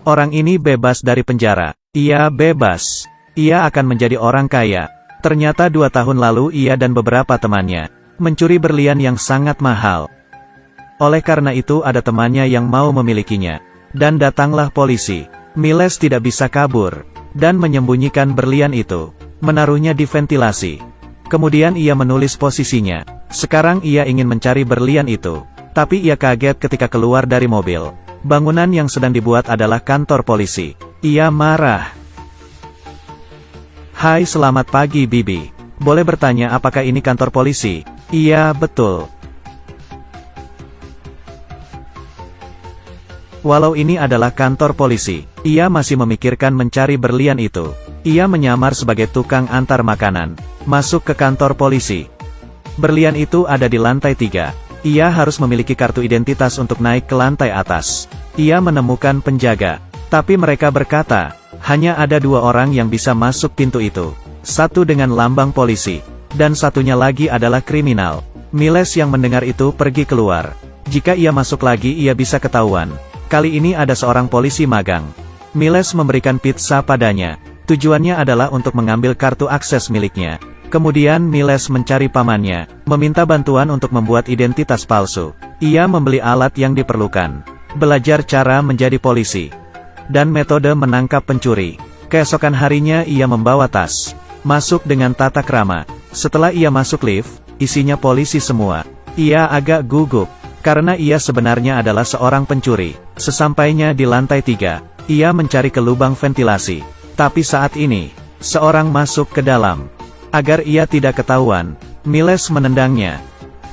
Orang ini bebas dari penjara. Ia bebas. Ia akan menjadi orang kaya. Ternyata 2 tahun lalu ia dan beberapa temannya mencuri berlian yang sangat mahal. Oleh karena itu ada temannya yang mau memilikinya. Dan datanglah polisi. Miles tidak bisa kabur. Dan menyembunyikan berlian itu. Menaruhnya di ventilasi. Kemudian ia menulis posisinya. Sekarang ia ingin mencari berlian itu. Tapi ia kaget ketika keluar dari mobil. Bangunan yang sedang dibuat adalah kantor polisi. Ia marah. Hai, selamat pagi Bibi. Boleh bertanya apakah ini kantor polisi? Iya, betul. Walau ini adalah kantor polisi, ia masih memikirkan mencari berlian itu. Ia menyamar sebagai tukang antar makanan. Masuk ke kantor polisi. Berlian itu ada di lantai 3. Ia harus memiliki kartu identitas untuk naik ke lantai atas. Ia menemukan penjaga. Tapi mereka berkata, hanya ada 2 orang yang bisa masuk pintu itu. Satu dengan lambang polisi. Dan satunya lagi adalah kriminal. Miles yang mendengar itu pergi keluar. Jika ia masuk lagi ia bisa ketahuan. Kali ini ada seorang polisi magang. Miles memberikan pizza padanya. Tujuannya adalah untuk mengambil kartu akses miliknya. Kemudian Miles mencari pamannya, meminta bantuan untuk membuat identitas palsu. Ia membeli alat yang diperlukan. Belajar cara menjadi polisi. Dan metode menangkap pencuri. Keesokan harinya ia membawa tas. Masuk dengan tata krama. Setelah ia masuk lift, isinya polisi semua. Ia agak gugup. Karena ia sebenarnya adalah seorang pencuri. Sesampainya di lantai 3, ia mencari ke lubang ventilasi. Tapi saat ini, seorang masuk ke dalam. Agar ia tidak ketahuan, Miles menendangnya.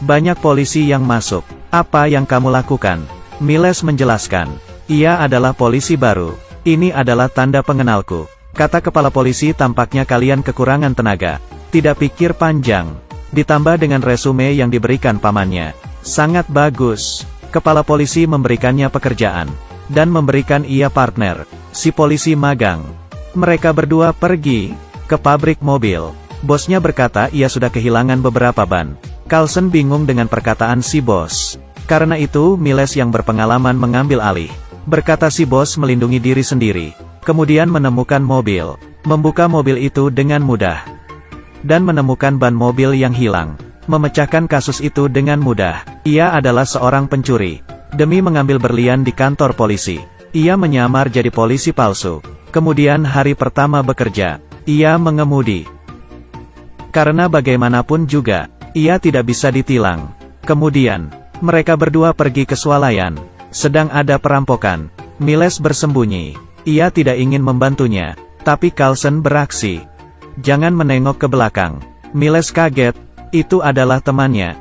Banyak polisi yang masuk. Apa yang kamu lakukan? Miles menjelaskan. Ia adalah polisi baru. Ini adalah tanda pengenalku. Kata kepala polisi, tampaknya kalian kekurangan tenaga. Tidak pikir panjang. Ditambah dengan resume yang diberikan pamannya. Sangat bagus. Kepala polisi memberikannya pekerjaan. Dan memberikan ia partner. Si polisi magang. Mereka berdua pergi ke pabrik mobil. Bosnya berkata ia sudah kehilangan beberapa ban. Carlson bingung dengan perkataan si bos. Karena itu, Miles yang berpengalaman mengambil alih. Berkata si bos melindungi diri sendiri. Kemudian menemukan mobil. Membuka mobil itu dengan mudah. Dan menemukan ban mobil yang hilang. Memecahkan kasus itu dengan mudah. Ia adalah seorang pencuri. Demi mengambil berlian di kantor polisi. Ia menyamar jadi polisi palsu. Kemudian hari pertama bekerja. Ia mengemudi. Karena bagaimanapun juga, ia tidak bisa ditilang. Kemudian, mereka berdua pergi ke swalayan. Sedang ada perampokan. Miles bersembunyi. Ia tidak ingin membantunya. Tapi Carlson beraksi. Jangan menengok ke belakang. Miles kaget. Itu adalah temannya.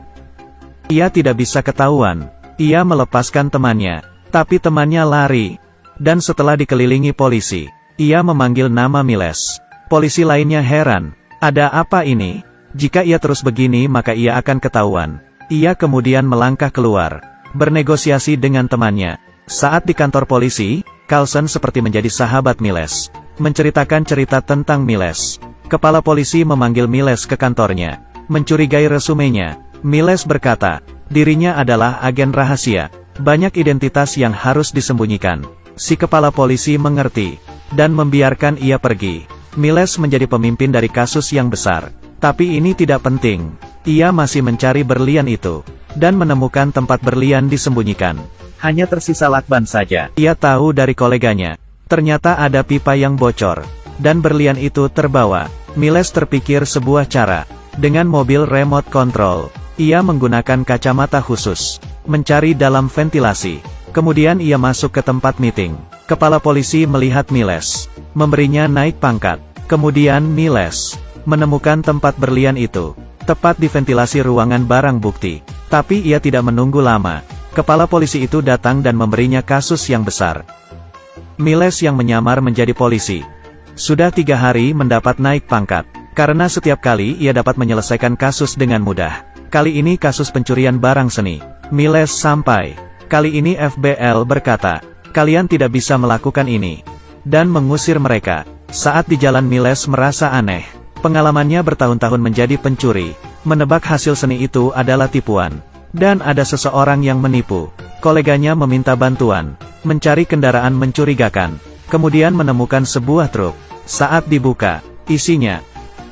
Ia tidak bisa ketahuan. Ia melepaskan temannya. Tapi temannya lari. Dan setelah dikelilingi polisi, ia memanggil nama Miles. Polisi lainnya heran. Ada apa ini? Jika ia terus begini maka ia akan ketahuan. Ia kemudian melangkah keluar. Bernegosiasi dengan temannya. Saat di kantor polisi, Carlson seperti menjadi sahabat Miles. Menceritakan cerita tentang Miles. Kepala polisi memanggil Miles ke kantornya. Mencurigai resumenya. Miles berkata, dirinya adalah agen rahasia. Banyak identitas yang harus disembunyikan. Si kepala polisi mengerti. Dan membiarkan ia pergi. Miles menjadi pemimpin dari kasus yang besar. Tapi ini tidak penting. Ia masih mencari berlian itu. Dan menemukan tempat berlian disembunyikan. Hanya tersisa lakban saja. Ia tahu dari koleganya. Ternyata ada pipa yang bocor. Dan berlian itu terbawa. Miles terpikir sebuah cara. Dengan mobil remote control. Ia menggunakan kacamata khusus. Mencari dalam ventilasi. Kemudian ia masuk ke tempat meeting. Kepala polisi melihat Miles. Memberinya naik pangkat. Kemudian Miles menemukan tempat berlian itu. Tepat di ventilasi ruangan barang bukti. Tapi ia tidak menunggu lama. Kepala polisi itu datang dan memberinya kasus yang besar. Miles yang menyamar menjadi polisi. Sudah 3 hari mendapat naik pangkat. Karena setiap kali ia dapat menyelesaikan kasus dengan mudah. Kali ini kasus pencurian barang seni. Miles sampai. Kali ini FBL berkata, kalian tidak bisa melakukan ini. Dan mengusir mereka. Saat di jalan Miles merasa aneh. Pengalamannya bertahun-tahun menjadi pencuri. Menebak hasil seni itu adalah tipuan. Dan ada seseorang yang menipu. Koleganya meminta bantuan. mencari kendaraan mencurigakan, kemudian menemukan sebuah truk. Saat dibuka, isinya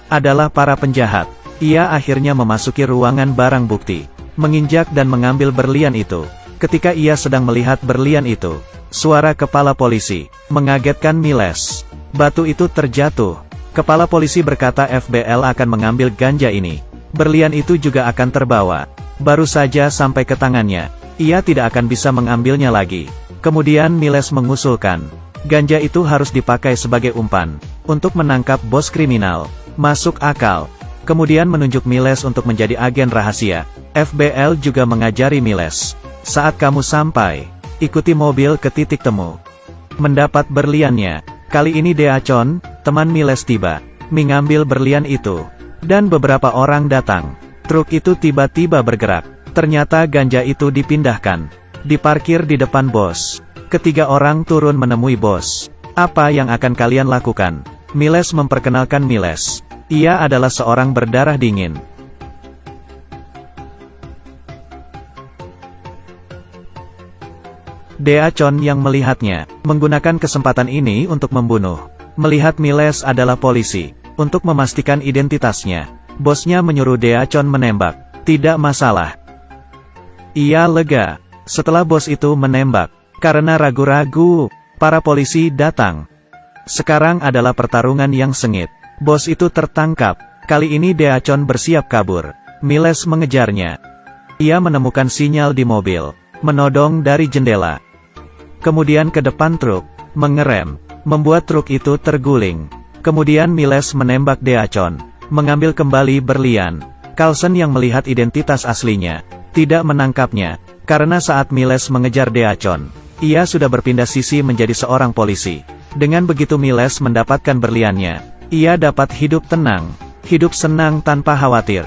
adalah para penjahat. Ia akhirnya memasuki ruangan barang bukti, menginjak dan mengambil berlian itu. Ketika ia sedang melihat berlian itu, suara kepala polisi mengagetkan Miles. Batu itu terjatuh. Kepala polisi berkata FBL akan mengambil ganja ini. Berlian itu juga akan terbawa. Baru saja sampai ke tangannya, ia tidak akan bisa mengambilnya lagi. Kemudian Miles mengusulkan, ganja itu harus dipakai sebagai umpan untuk menangkap bos kriminal. Masuk akal. Kemudian menunjuk Miles untuk menjadi agen rahasia. FBL juga mengajari Miles, saat kamu sampai, ikuti mobil ke titik temu. Mendapat berliannya. Kali ini Deacon, teman Miles tiba, mengambil berlian itu. Dan beberapa orang datang. Truk itu tiba-tiba bergerak. Ternyata ganja itu dipindahkan. Diparkir di depan bos. Ketiga orang turun menemui bos. Apa yang akan kalian lakukan? Miles memperkenalkan Miles. Ia adalah seorang berdarah dingin. Deacon yang melihatnya, menggunakan kesempatan ini untuk membunuh. Melihat Miles adalah polisi, untuk memastikan identitasnya, bosnya menyuruh Deacon menembak. Tidak masalah. Ia lega. Setelah bos itu menembak, karena ragu-ragu, para polisi datang. Sekarang adalah pertarungan yang sengit. Bos itu tertangkap. Kali ini Deacon bersiap kabur. Miles mengejarnya. Ia menemukan sinyal di mobil, menodong dari jendela. Kemudian ke depan truk, mengerem, membuat truk itu terguling. Kemudian Miles menembak Deacon, mengambil kembali berlian. Carlson yang melihat identitas aslinya, tidak menangkapnya, karena saat Miles mengejar Deacon, ia sudah berpindah sisi menjadi seorang polisi. Dengan begitu Miles mendapatkan berliannya, ia dapat hidup tenang, hidup senang tanpa khawatir.